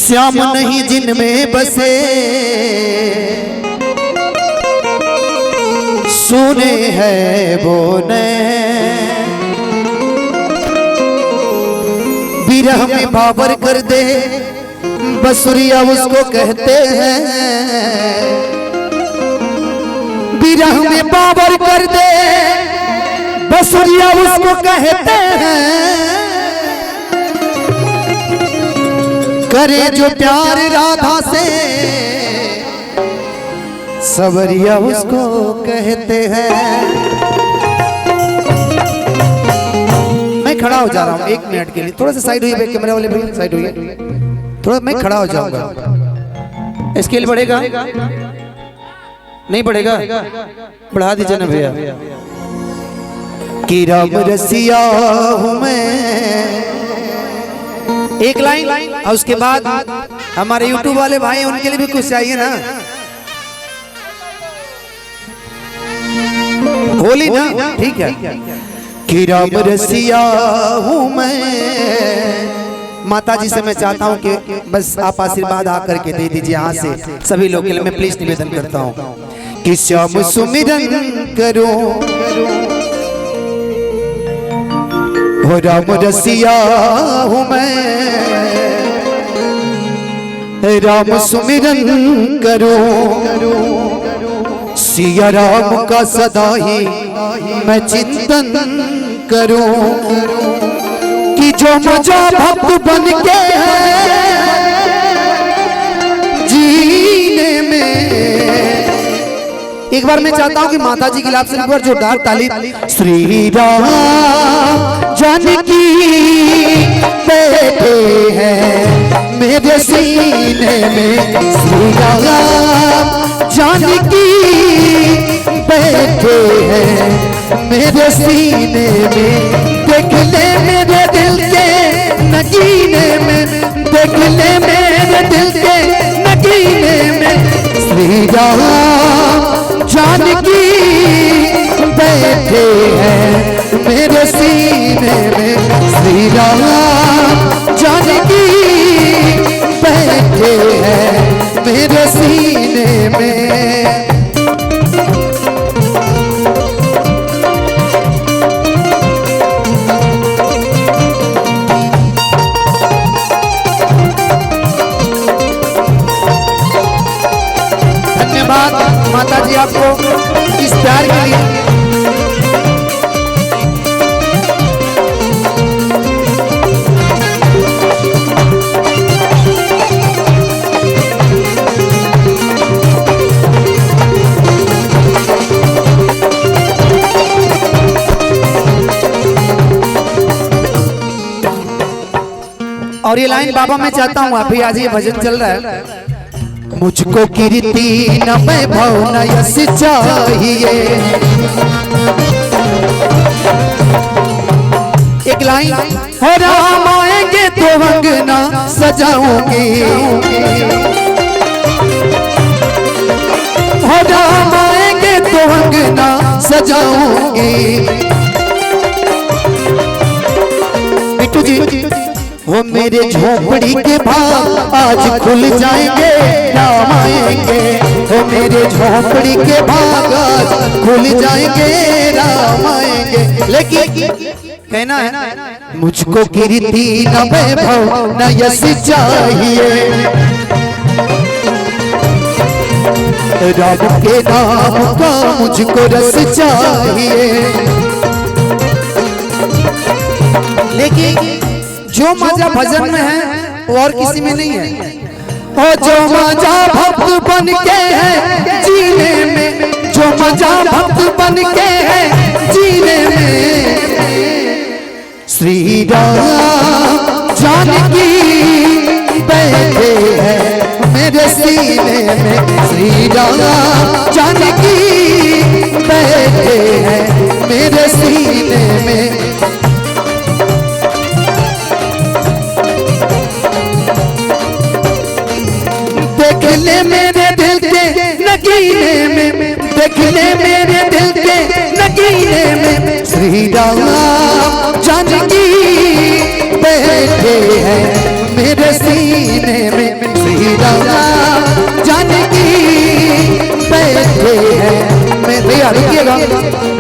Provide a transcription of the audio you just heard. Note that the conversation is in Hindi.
श्याम नहीं जिनमें बसे सुने हैं वो विरह में बाबर कर दे बसुरिया उसको कहते हैं। विरह में बाबर कर दे बसुरिया उसको कहते हैं। करे जो प्यार राधा से सवरिया उसको कहते हैं। मैं खड़ा हो जा रहा हूँ 1 मिनट के लिए, थोड़ा सा साइड हुई कैमरा वाले भैया, साइड हुई थोड़ा, मैं खड़ा हो जाऊंगा। स्केल बढ़ेगा नहीं बढ़ेगा, बढ़ा दीजिए ना भैया। कि राम रसिया हूँ मैं, एक लाइन, और उसके बाद हमारे यूट्यूब वाले भाई उनके लिए भी कुछ चाहिए ना, होली ना, ठीक है। कि राम रसिया हूँ मैं, माता जी से मैं चाहता हूँ कि बस आप आशीर्वाद आकर के दे दीजिए यहाँ से सभी लोग के लिए, मैं प्लीज निवेदन करता हूँ कि श्याम सुमिरन करो हो राम रसिया हूँ मैं, राम सुमिरन करो सिया राम का सदा ही मैं चिंतन करूं। कि जो मजा भक्त बन के जीने में, एक बार मैं चाहता हूं कि माता जी की लाभ से एक बार जोरदार ताली। श्री राम जानकी बैठे हैं मेरे सीने में, श्री राम जानकी बैठे हैं मेरे सीने में। देख ले मेरे दिल के नगीने में, देख ले मेरे दिल के नगीने में, श्री राम जानकी बैठे हैं मेरे सीने में, श्री राम जानकी बैठे हैं मेरे सीने में। धन्यवाद माता जी आपको इस प्यार के लिए। और ये लाइन बाबा मैं चाहता हूँ आप भी आज, ये भजन चल रहा है। मुझको कीर्ति न वैभव न यश चाहिए, एक लाइन, हो राम आएंगे तो अंगना सजाऊंगी, हो राम आएंगे तो अंगना सजाऊंगी। बिट्टू जी, वो मेरे झोपड़ी के भाग आज खुल जाएंगे, राम आएंगे, वो मेरे झोपड़ी के भाग आज खुल जाएंगे, राम आएंगे। लेकिन कहना है मुझको कीर्ति न वैभव न यश चाहिए, राम के नाम का मुझको रस चाहिए। लेकिन जो मजा भजन में है वो और किसी में नहीं है। और जो मजा भक्त बन के है जीने में, जो मजा भक्त बन के है जीने में, श्री राम जानकी बैठे हैं मेरे सीने में, श्री राम जानकी बैठे हैं मेरे सीने में। देख ले मेरे दिल के नगीने में, देख ले मेरे दिल के नगीने में, श्री राम जानकी बैठे हैं मेरे सीने में। राजा जानकी बैठे हैं। मैं भैया रुकिएगा।